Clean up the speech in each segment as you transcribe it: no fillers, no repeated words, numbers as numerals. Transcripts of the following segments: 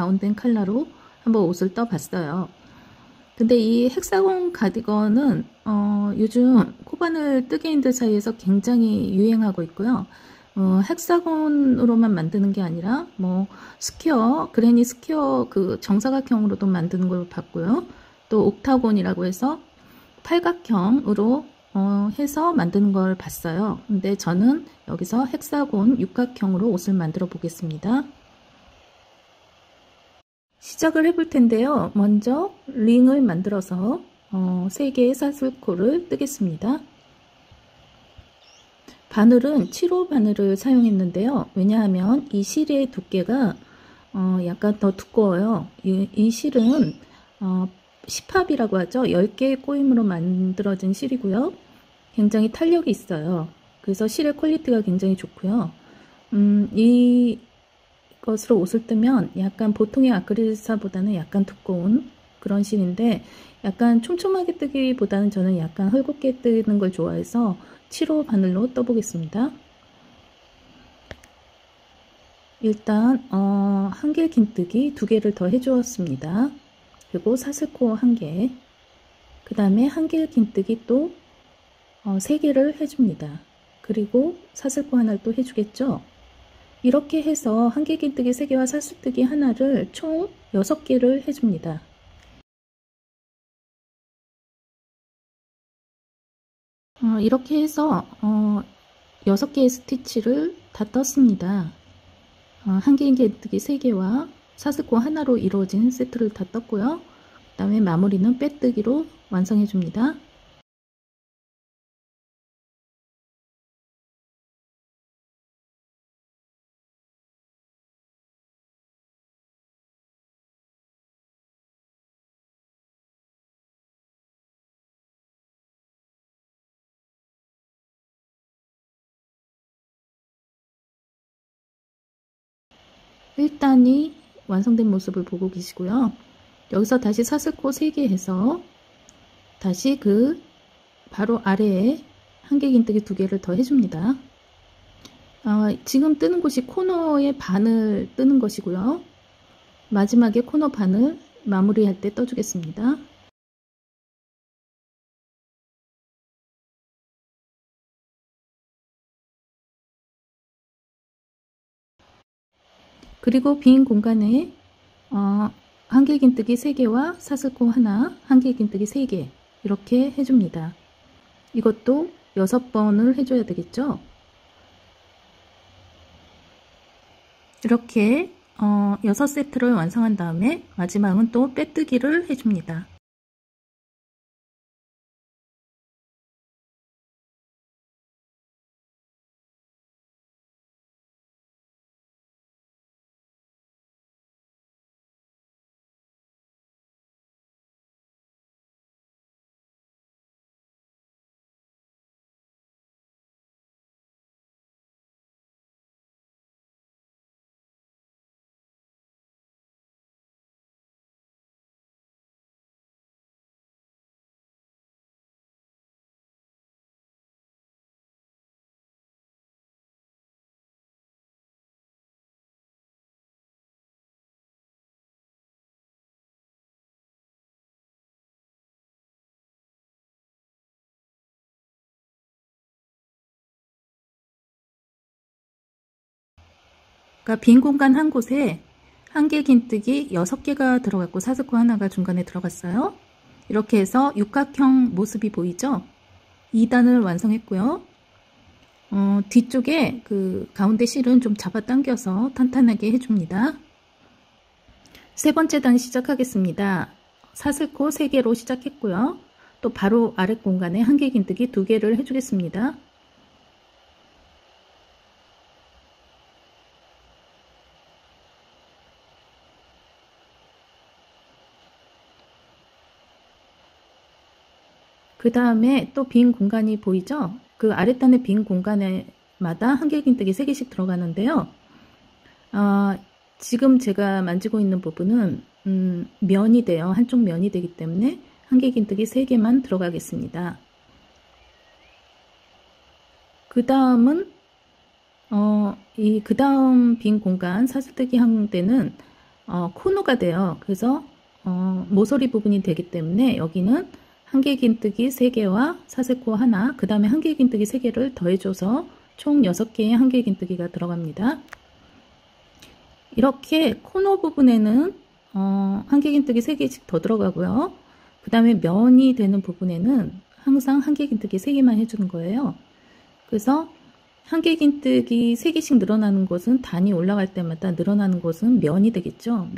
다운된 컬러로 한번 옷을 떠봤어요. 근데 이 헥사곤 가디건은 요즘 코바늘 뜨개인들 사이에서 굉장히 유행하고 있고요. 헥사곤으로만 만드는 게 아니라 뭐 스퀘어, 그레니 스퀘어 그 정사각형으로도 만드는 걸 봤고요. 또 옥타곤이라고 해서 팔각형으로 해서 만드는 걸 봤어요. 근데 저는 여기서 헥사곤 육각형으로 옷을 만들어 보겠습니다. 시작을 해볼 텐데요. 먼저 링을 만들어서 3개의 사슬코를 뜨겠습니다. 바늘은 7호 바늘을 사용했는데요. 왜냐하면 이 실의 두께가 약간 더 두꺼워요. 이 실은 10합이라고 하죠. 10개의 꼬임으로 만들어진 실이고요. 굉장히 탄력이 있어요. 그래서 실의 퀄리티가 굉장히 좋고요. 이것으로 옷을 뜨면 약간 보통의 아크릴사보다는 약간 두꺼운 그런 실인데, 약간 촘촘하게 뜨기보다는 저는 약간 헐겁게 뜨는 걸 좋아해서 7호 바늘로 떠보겠습니다. 일단 한길 긴뜨기 2개를 더 해주었습니다. 그리고 사슬코 1개, 그 다음에 한길 긴뜨기 또 3개를 해줍니다. 그리고 사슬코 하나를 또 해주겠죠. 이렇게 해서 한길 긴뜨기 3개와 사슬뜨기 하나를 총 6개를 해줍니다. 이렇게 해서 6개의 스티치를 다 떴습니다. 한길 긴뜨기 3개와 사슬코 하나로 이루어진 세트를 다 떴고요. 그 다음에 마무리는 빼뜨기로 완성해 줍니다. 일단이 완성된 모습을 보고 계시고요. 여기서 다시 사슬코 3개 해서 다시 그 바로 아래에 한길 긴뜨기 2개를 더 해줍니다. 지금 뜨는 곳이 코너의 반을 뜨는 것이고요. 마지막에 코너 반을 마무리할 때 떠주겠습니다. 그리고 빈 공간에 한길 긴뜨기 3개와 사슬코 하나, 한길 긴뜨기 3개 이렇게 해줍니다. 이것도 6번을 해줘야 되겠죠. 이렇게 6세트를 완성한 다음에 마지막은 또 빼뜨기를 해줍니다. 그러니까 빈 공간 한 곳에 한길 긴뜨기 6개가 들어갔고 사슬코 하나가 중간에 들어갔어요. 이렇게 해서 육각형 모습이 보이죠? 2단을 완성했고요. 뒤쪽에 그 가운데 실은 좀 잡아당겨서 탄탄하게 해줍니다. 3번째 단 시작하겠습니다. 사슬코 3개로 시작했고요. 또 바로 아래 공간에 한길 긴뜨기 2개를 해주겠습니다. 그 다음에 또 빈 공간이 보이죠? 그 아랫단의 빈 공간에마다 한길 긴뜨기 3개씩 들어가는데요. 지금 제가 만지고 있는 부분은 면이 돼요. 한쪽 면이 되기 때문에 한길 긴뜨기 3개만 들어가겠습니다. 그 다음은 그 다음 빈 공간 사슬뜨기 한 데는 코너가 돼요. 그래서 모서리 부분이 되기 때문에 여기는 한길긴뜨기 3개와 사슬코 하나, 그 다음에 한길긴뜨기 3개를 더해줘서 총 6개의 한길긴뜨기가 들어갑니다. 이렇게 코너 부분에는 한길긴뜨기 3개씩 더 들어가고요. 그 다음에 면이 되는 부분에는 항상 한길긴뜨기 3개만 해주는 거예요. 그래서 한길긴뜨기 3개씩 늘어나는 곳은 단이 올라갈 때마다 늘어나는 곳은 면이 되겠죠.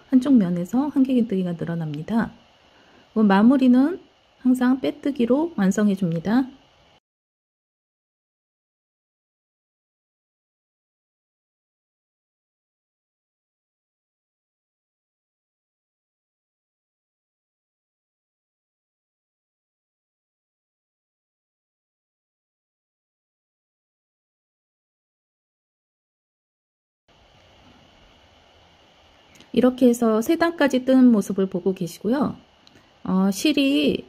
한쪽 면에서 한길긴뜨기가 늘어납니다. 마무리는 항상 빼뜨기로 완성해 줍니다. 이렇게 해서 3단까지 뜬 모습을 보고 계시고요. 실이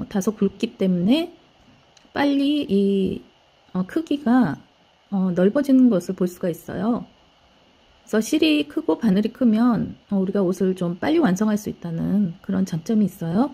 다소 굵기 때문에 빨리 이 크기가 넓어지는 것을 볼 수가 있어요. 그래서 실이 크고 바늘이 크면 우리가 옷을 좀 빨리 완성할 수 있다는 그런 장점이 있어요.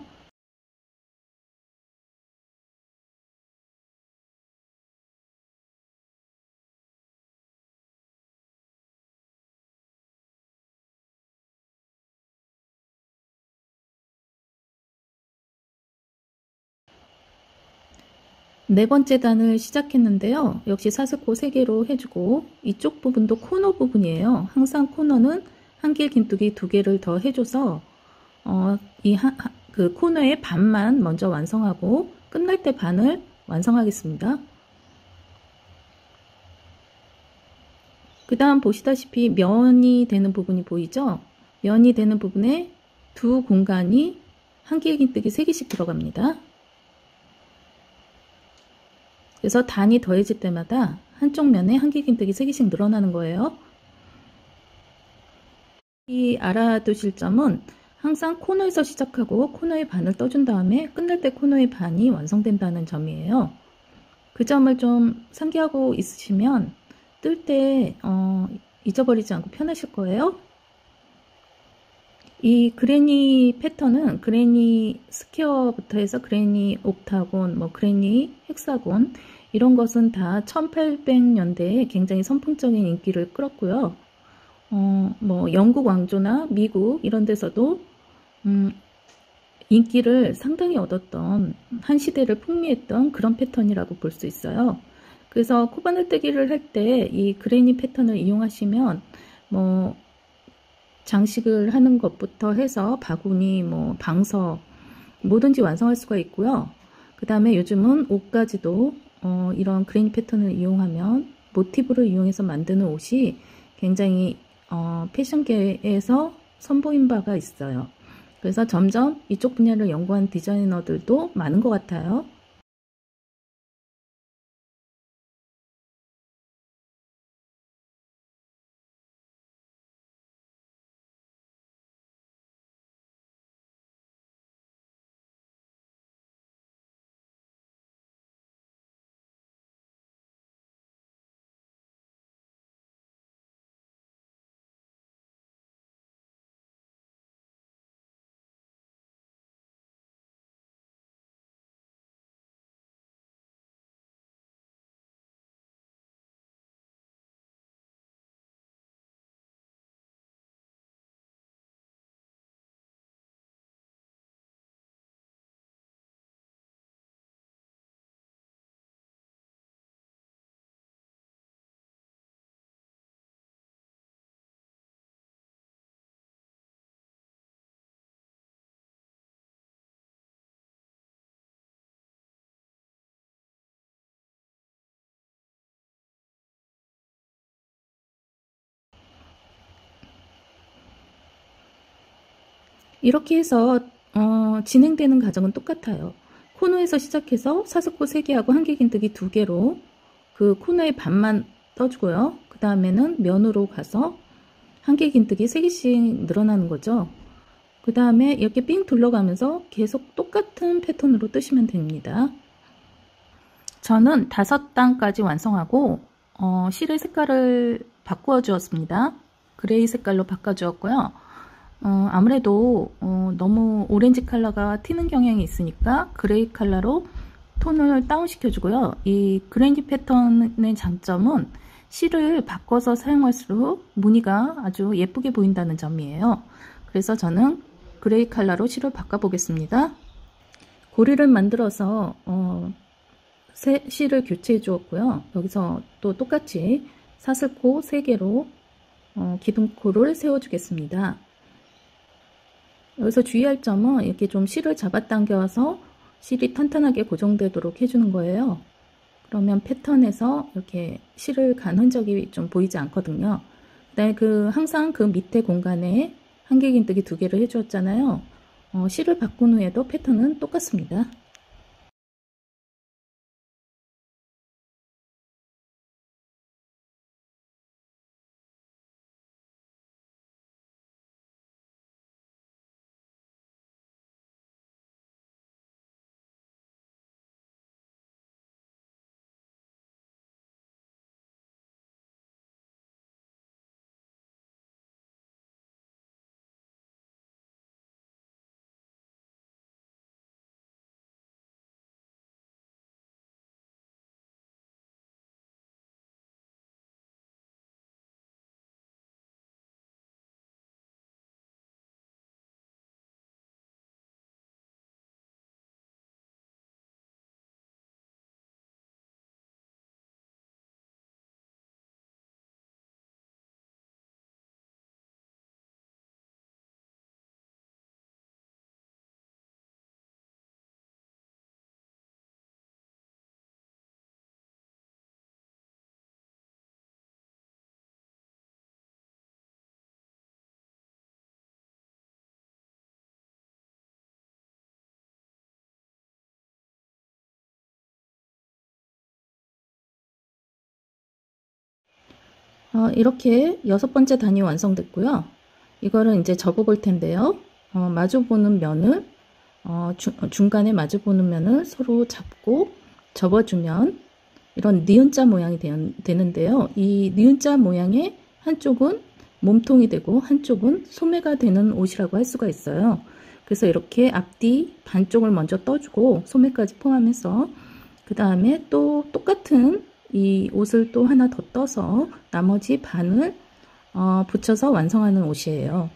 네 번째 단을 시작했는데요. 역시 사슬코 3개로 해주고 이쪽 부분도 코너 부분이에요. 항상 코너는 한길긴뜨기 2개를 더 해줘서 그 코너의 반만 먼저 완성하고 끝날 때 반을 완성하겠습니다. 그 다음 보시다시피 면이 되는 부분이 보이죠? 면이 되는 부분에 두 공간이 한길긴뜨기 3개씩 들어갑니다. 그래서 단이 더해질 때마다 한쪽 면에 한길긴뜨기 3개씩 늘어나는 거예요. 이 알아두실 점은 항상 코너에서 시작하고 코너의 반을 떠준 다음에 끝날 때 코너의 반이 완성된다는 점이에요. 그 점을 좀 상기하고 있으시면 뜰 때 잊어버리지 않고 편하실 거예요. 이 그레니 패턴은 그레니 스퀘어부터 해서 그레니 옥타곤, 그레니 헥사곤 이런 것은 다 1800년대에 굉장히 선풍적인 인기를 끌었고요. 영국 왕조나 미국 이런 데서도 인기를 상당히 얻었던 한 시대를 풍미했던 그런 패턴이라고 볼 수 있어요. 그래서 코바늘뜨기를 할 때 이 그레니 패턴을 이용하시면 장식을 하는 것부터 해서 바구니, 방석 뭐든지 완성할 수가 있고요. 그 다음에 요즘은 옷까지도 이런 그레니 패턴을 이용하면 모티브를 이용해서 만드는 옷이 굉장히 패션계에서 선보인 바가 있어요. 그래서 점점 이쪽 분야를 연구한 디자이너들도 많은 것 같아요. 이렇게 해서 진행되는 과정은 똑같아요. 코너에서 시작해서 사슬코 3개하고 한길긴뜨기 2개로 그 코너의 반만 떠주고요. 그 다음에는 면으로 가서 한길긴뜨기 3개씩 늘어나는 거죠. 그 다음에 이렇게 삥 둘러가면서 계속 똑같은 패턴으로 뜨시면 됩니다. 저는 5단까지 완성하고 실의 색깔을 바꾸어 주었습니다. 그레이 색깔로 바꿔주었고요. 아무래도 너무 오렌지 컬러가 튀는 경향이 있으니까 그레이 컬러로 톤을 다운시켜주고요. 이 그레인지 패턴의 장점은 실을 바꿔서 사용할수록 무늬가 아주 예쁘게 보인다는 점이에요. 그래서 저는 그레이 컬러로 실을 바꿔보겠습니다. 고리를 만들어서 실을 교체해 주었고요. 여기서 또 똑같이 사슬코 3개로 기둥코를 세워 주겠습니다. 여기서 주의할 점은 이렇게 좀 실을 잡아당겨서 실이 탄탄하게 고정되도록 해주는 거예요. 그러면 패턴에서 이렇게 실을 간 흔적이 좀 보이지 않거든요. 그다음에 항상 그 밑에 공간에 한길긴뜨기 2개를 해주었잖아요. 실을 바꾼 후에도 패턴은 똑같습니다. 이렇게 6번째 단이 완성됐고요. 이거를 이제 접어볼 텐데요. 마주보는 면을 중간에 마주보는 면을 서로 잡고 접어주면 이런 니은자 모양이 되는데요. 이 니은자 모양의 한쪽은 몸통이 되고 한쪽은 소매가 되는 옷이라고 할 수가 있어요. 그래서 이렇게 앞뒤 반쪽을 먼저 떠주고 소매까지 포함해서 그 다음에 또 똑같은 이 옷을 또 하나 더 떠서 나머지 반을 붙여서 완성하는 옷이에요.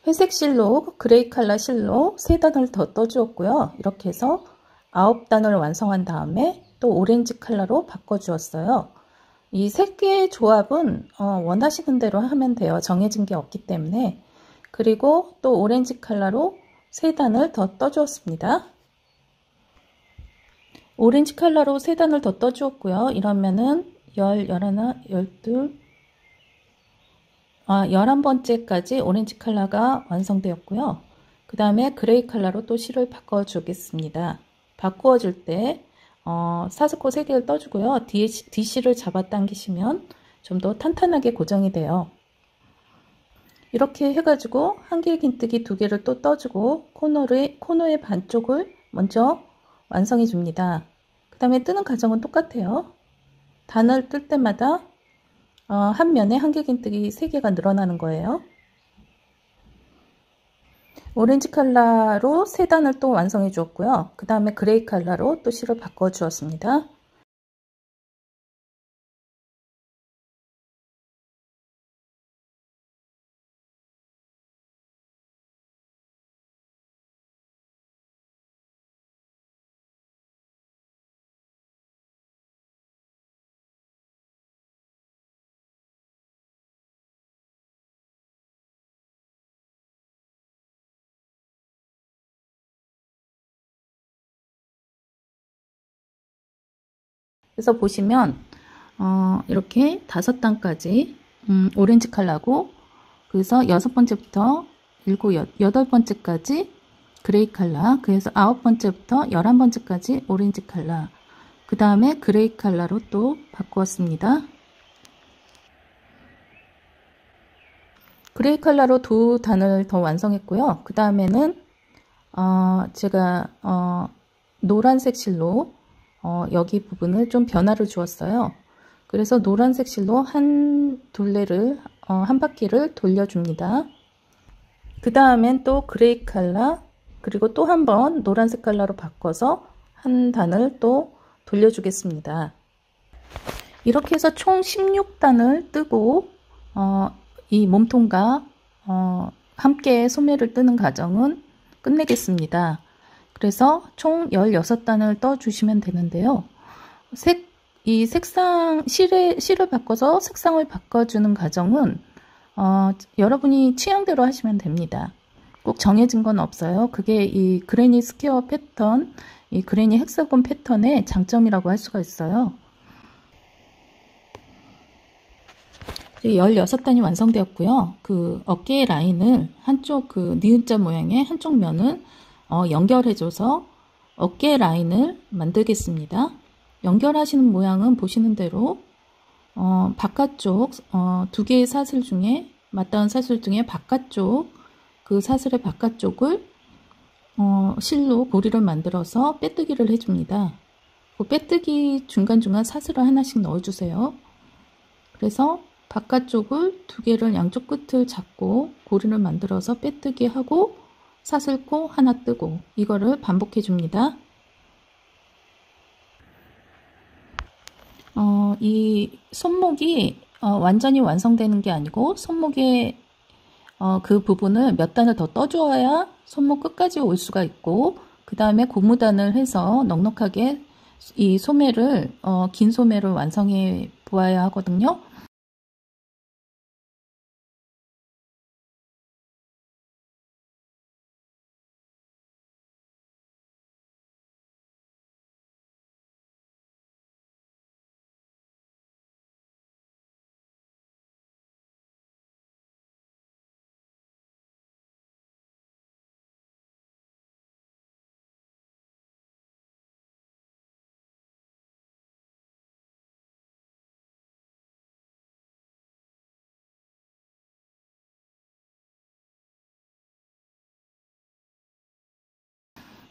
회색 실로 그레이 컬러 실로 3단을 더 떠주었고요. 이렇게 해서 9단을 완성한 다음에 또 오렌지 컬러로 바꿔주었어요. 이 3개의 조합은 원하시는 대로 하면 돼요. 정해진 게 없기 때문에. 그리고 또 오렌지 컬러로 3단을 더 떠주었습니다. 오렌지 컬러로 3단을 더 떠주었고요. 이러면은 11, 12, 11번째까지 오렌지 컬러가 완성되었고요. 그 다음에 그레이 컬러로 또 실을 바꿔 주겠습니다. 바꾸어 줄 때 사슬코 3개를 떠주고요. 뒷실을 잡아당기시면 좀 더 탄탄하게 고정이 돼요. 이렇게 해가지고 한길긴뜨기 2개를 또 떠주고 코너의 반쪽을 먼저 완성해 줍니다. 그 다음에 뜨는 과정은 똑같아요. 단을 뜰 때마다 한 면에 한길긴뜨기 3개가 늘어나는 거예요. 오렌지 컬러로 3단을 또 완성해 주었고요. 그 다음에 그레이 컬러로 또 실을 바꿔 주었습니다. 그래서 보시면 이렇게 5단까지 오렌지 컬러고, 그래서 6번째부터 7, 8번째까지 그레이 컬러, 그래서 9번째부터 11번째까지 오렌지 컬러, 그 다음에 그레이 컬러로 또 바꾸었습니다. 그레이 컬러로 2단을 더 완성했고요. 그 다음에는 제가 노란색 실로 여기 부분을 좀 변화를 주었어요. 그래서 노란색 실로 한 바퀴를 돌려줍니다. 그 다음엔 또 그레이 컬러, 그리고 또 한 번 노란색 컬러로 바꿔서 한 단을 또 돌려주겠습니다. 이렇게 해서 총 16단을 뜨고 이 몸통과 함께 소매를 뜨는 과정은 끝내겠습니다. 그래서 총 16단을 떠 주시면 되는데요. 이 색상 실을 바꿔서 색상을 바꿔주는 과정은 여러분이 취향대로 하시면 됩니다. 꼭 정해진 건 없어요. 그게 이 그레니 스퀘어 패턴, 이 그레니 헥사곤 패턴의 장점이라고 할 수가 있어요. 16단이 완성되었고요. 그 어깨 라인을 한쪽 그 니은자 모양의 한쪽 면을 연결해줘서 어깨 라인을 만들겠습니다. 연결하시는 모양은 보시는 대로 바깥쪽 2개의 사슬 중에 맞닿은 사슬 중에 바깥쪽 그 사슬의 바깥쪽을 실로 고리를 만들어서 빼뜨기를 해줍니다. 그 빼뜨기 중간중간 사슬을 하나씩 넣어주세요. 그래서 바깥쪽을 2개를 양쪽 끝을 잡고 고리를 만들어서 빼뜨기 하고 사슬코 하나 뜨고, 이거를 반복해 줍니다. 이 손목이 완전히 완성되는 게 아니고 손목의 그 부분을 몇 단을 더 떠줘야 손목 끝까지 올 수가 있고, 그 다음에 고무단을 해서 넉넉하게 이 소매를 긴 소매를 완성해 보아야 하거든요.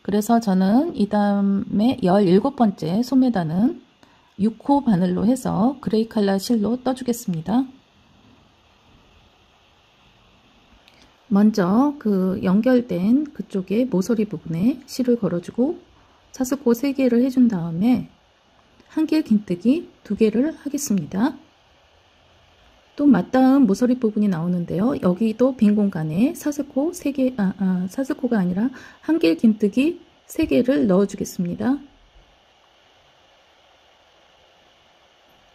그래서 저는 이 다음에 17번째 소매단은 6호 바늘로 해서 그레이 컬러 실로 떠주겠습니다. 먼저 그 연결된 그쪽에 모서리 부분에 실을 걸어주고 사슬코 3개를 해준 다음에 한길 긴뜨기 2개를 하겠습니다. 또 맞닿은 모서리 부분이 나오는데요. 여기도 빈 공간에 사슬코 3개, 사슬코가 아니라 한길 긴뜨기 3개를 넣어 주겠습니다.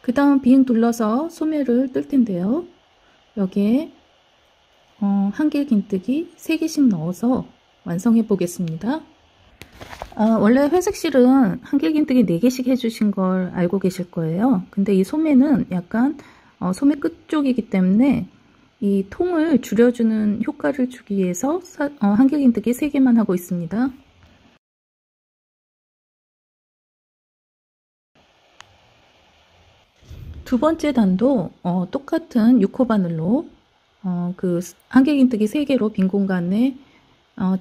그 다음 빙 둘러서 소매를 뜰 텐데요. 여기에 한길 긴뜨기 3개씩 넣어서 완성해 보겠습니다. 원래 회색 실은 한길 긴뜨기 4개씩 해주신 걸 알고 계실 거예요. 근데 이 소매는 약간 소매 끝쪽이기 때문에 이 통을 줄여주는 효과를 주기 위해서 한길 긴뜨기 3개만 하고 있습니다. 두 번째 단도 똑같은 6호 바늘로 그 한길 긴뜨기 3개로 빈 공간에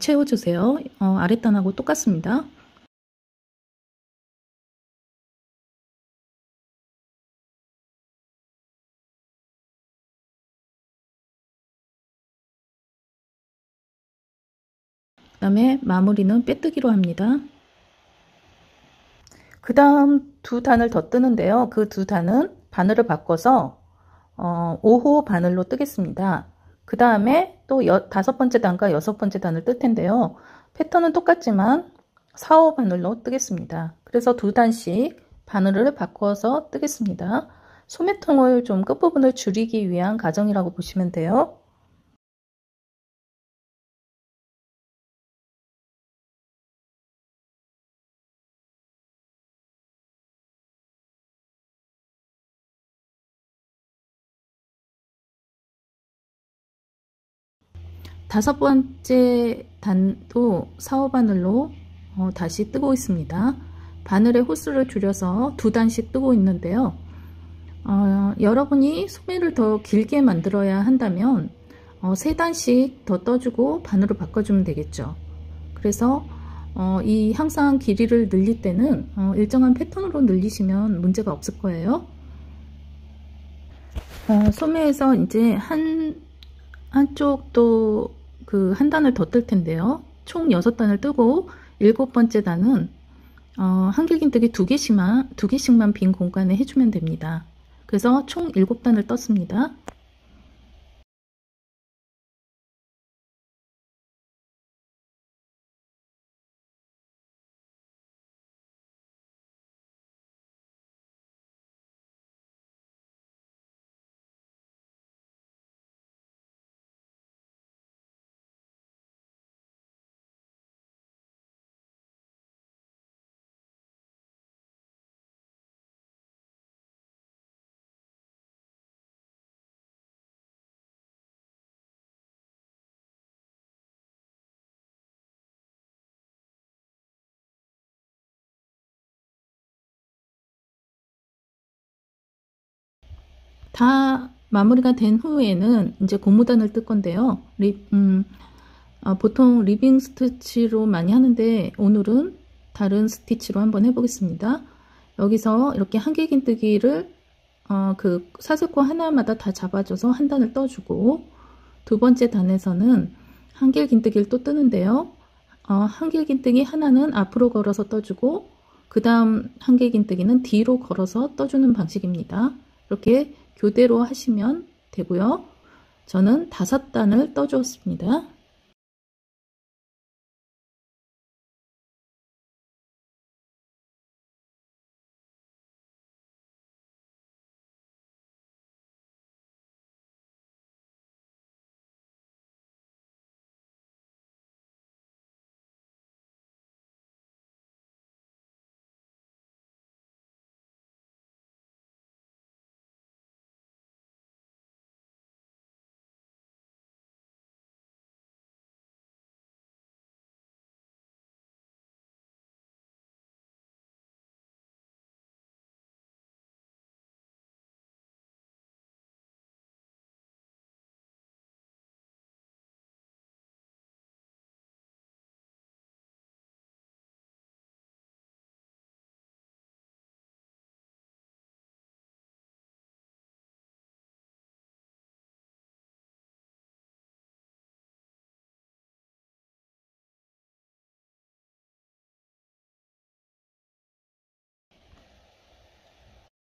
채워주세요. 아랫단하고 똑같습니다. 그 다음에 마무리는 빼뜨기로 합니다. 그 다음 2단을 더 뜨는데요. 그 2단은 바늘을 바꿔서 5호 바늘로 뜨겠습니다. 그 다음에 또 5번째 단과 6번째 단을 뜰 텐데요. 패턴은 똑같지만 4호 바늘로 뜨겠습니다. 그래서 2단씩 바늘을 바꿔서 뜨겠습니다. 소매통을 좀 끝부분을 줄이기 위한 과정이라고 보시면 돼요. 다섯 번째 단도 4호 바늘로 다시 뜨고 있습니다. 바늘의 호수를 줄여서 두 단씩 뜨고 있는데요. 여러분이 소매를 더 길게 만들어야 한다면 세 단씩 더 떠주고 바늘을 바꿔주면 되겠죠. 그래서 이 항상 길이를 늘릴 때는 일정한 패턴으로 늘리시면 문제가 없을 거예요. 소매에서 이제 한쪽도 그 한 단을 더 뜰 텐데요. 총 6단을 뜨고 7번째 단은 한길긴뜨기 두 개씩만 빈 공간에 해주면 됩니다. 그래서 총 7단을 떴습니다. 다 마무리가 된 후에는 이제 고무단을 뜰 건데요. 보통 리빙 스티치로 많이 하는데 오늘은 다른 스티치로 한번 해보겠습니다. 여기서 이렇게 한길긴뜨기를 그 사슬코 하나마다 다 잡아줘서 한 단을 떠주고, 두 번째 단에서는 한길긴뜨기를 또 뜨는데요. 한길긴뜨기 하나는 앞으로 걸어서 떠주고 그 다음 한길긴뜨기는 뒤로 걸어서 떠주는 방식입니다. 이렇게 교대로 하시면 되고요. 저는 5단을 떠주었습니다.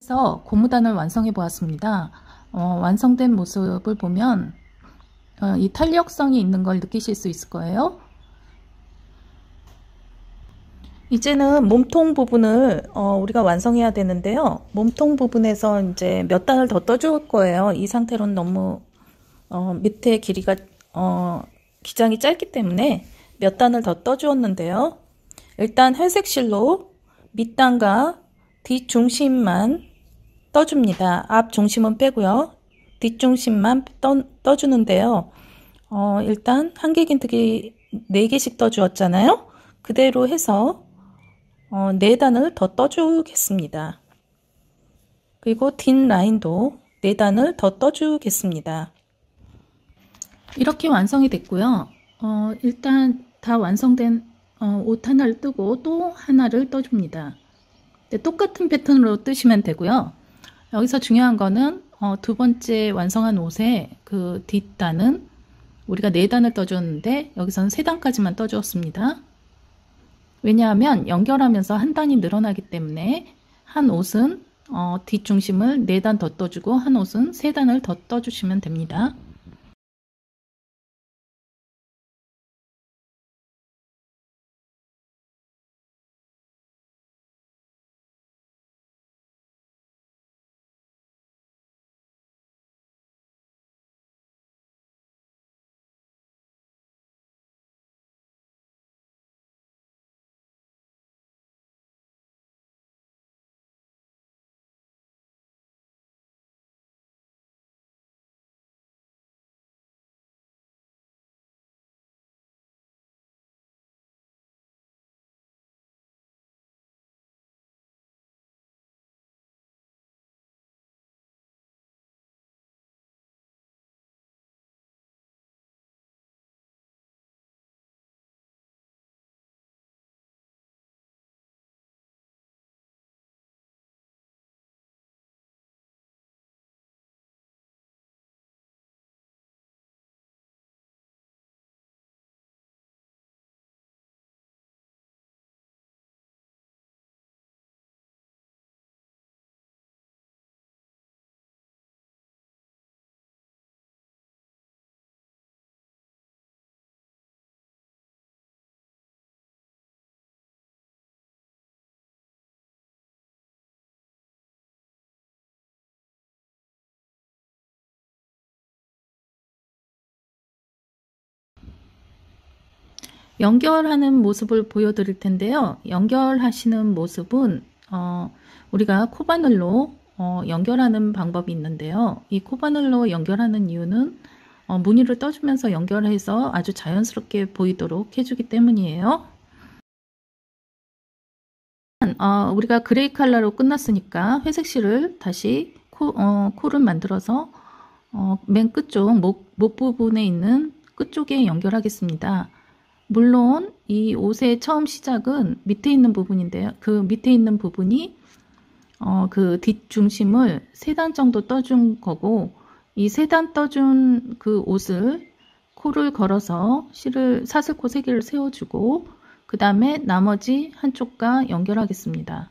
그래서 고무단을 완성해 보았습니다. 완성된 모습을 보면 이 탄력성이 있는 걸 느끼실 수 있을 거예요. 이제는 몸통 부분을 우리가 완성해야 되는데요. 몸통 부분에서 이제 몇 단을 더 떠줄 거예요. 이 상태로는 너무 밑에 길이가 기장이 짧기 때문에 몇 단을 더 떠주었는데요. 일단 회색 실로 밑단과 뒷중심만 떠줍니다. 앞 중심은 빼고요. 뒷중심만 떠주는데요. 일단 한길긴뜨기 4개씩 떠주었잖아요. 그대로 해서 4단을 더 떠주겠습니다. 그리고 뒷라인도 4단을 더 떠주겠습니다. 이렇게 완성이 됐고요. 일단 다 완성된 옷 하나를 뜨고 또 하나를 떠줍니다. 똑같은 패턴으로 뜨시면 되고요. 여기서 중요한 거는 두 번째 완성한 옷의 그 뒷단은 우리가 4단을 떠줬는데 여기서는 3단까지만 떠주었습니다. 왜냐하면 연결하면서 한 단이 늘어나기 때문에 한 옷은 뒷중심을 4단 더 떠주고 한 옷은 3단을 더 떠주시면 됩니다. 연결하는 모습을 보여드릴 텐데요. 연결하시는 모습은 우리가 코바늘로 연결하는 방법이 있는데요. 이 코바늘로 연결하는 이유는 무늬를 떠주면서 연결해서 아주 자연스럽게 보이도록 해주기 때문이에요. 우리가 그레이 컬러로 끝났으니까 회색 실을 다시 코를 만들어서 맨 끝쪽 목 부분에 있는 끝쪽에 연결하겠습니다. 물론 이 옷의 처음 시작은 밑에 있는 부분인데요. 그 밑에 있는 부분이 그 뒷중심을 3단 정도 떠준 거고, 이 3단 떠준 그 옷을 코를 걸어서 사슬코 3개를 세워주고 그 다음에 나머지 한쪽과 연결하겠습니다.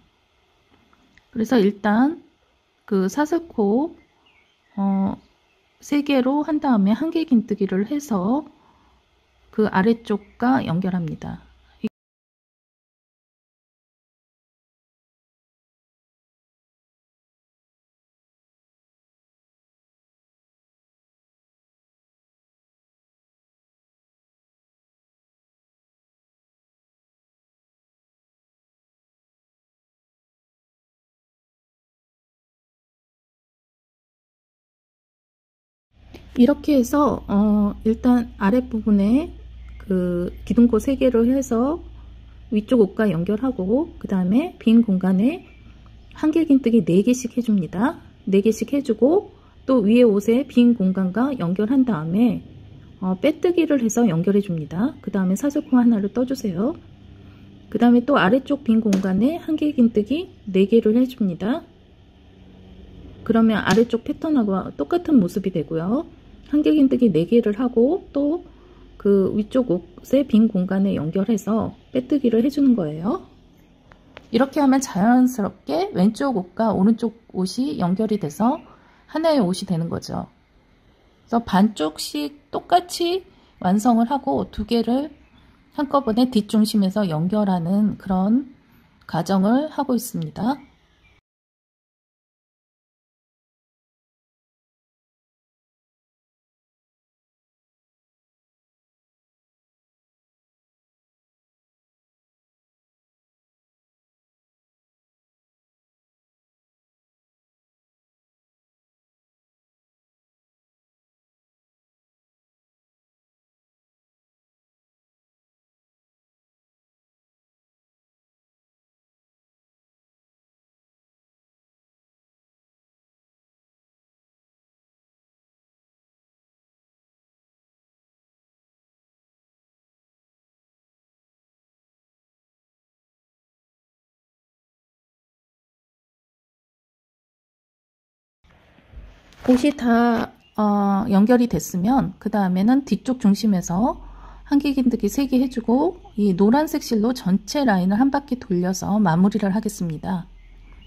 그래서 일단 그 사슬코 3개로 한 다음에 한길긴뜨기를 해서 그 아래쪽과 연결합니다. 이렇게 해서 일단 아랫부분에 그 기둥코 3개를 해서 위쪽 옷과 연결하고 그 다음에 빈 공간에 한길긴뜨기 4개씩 해줍니다. 4개씩 해주고 또 위에 옷에 빈 공간과 연결한 다음에 빼뜨기를 해서 연결해 줍니다. 그 다음에 사슬코 하나를 떠주세요. 그 다음에 또 아래쪽 빈 공간에 한길긴뜨기 4개를 해줍니다. 그러면 아래쪽 패턴하고 똑같은 모습이 되고요. 한길긴뜨기 4개를 하고 또 그 위쪽 옷의 빈 공간에 연결해서 빼뜨기를 해주는 거예요. 이렇게 하면 자연스럽게 왼쪽 옷과 오른쪽 옷이 연결이 돼서 하나의 옷이 되는 거죠. 그래서 반쪽씩 똑같이 완성을 하고 2개를 한꺼번에 뒷중심에서 연결하는 그런 과정을 하고 있습니다. 옷이 다 연결이 됐으면 그 다음에는 뒤쪽 중심에서 한길긴뜨기 3개 해주고 이 노란색 실로 전체 라인을 한 바퀴 돌려서 마무리를 하겠습니다.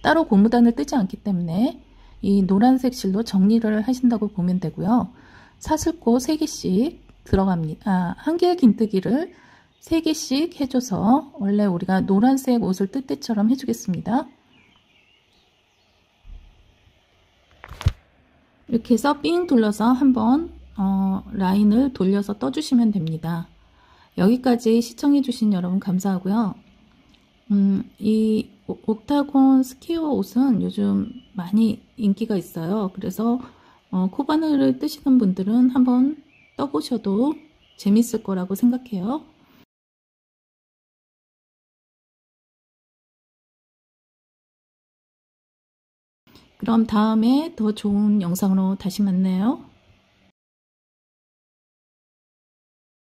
따로 고무단을 뜨지 않기 때문에 이 노란색 실로 정리를 하신다고 보면 되고요. 사슬코 3개씩 들어갑니다. 한길긴뜨기를 3개씩 해줘서 원래 우리가 노란색 옷을 뜰 때처럼 해주겠습니다. 이렇게 해서 삥 둘러서 한번 라인을 돌려서 떠주시면 됩니다. 여기까지 시청해주신 여러분 감사하고요. 이 옥타곤 스퀘어 옷은 요즘 많이 인기가 있어요. 그래서 코바늘을 뜨시는 분들은 한번 떠보셔도 재밌을 거라고 생각해요. 그럼 다음에 더 좋은 영상으로 다시 만나요.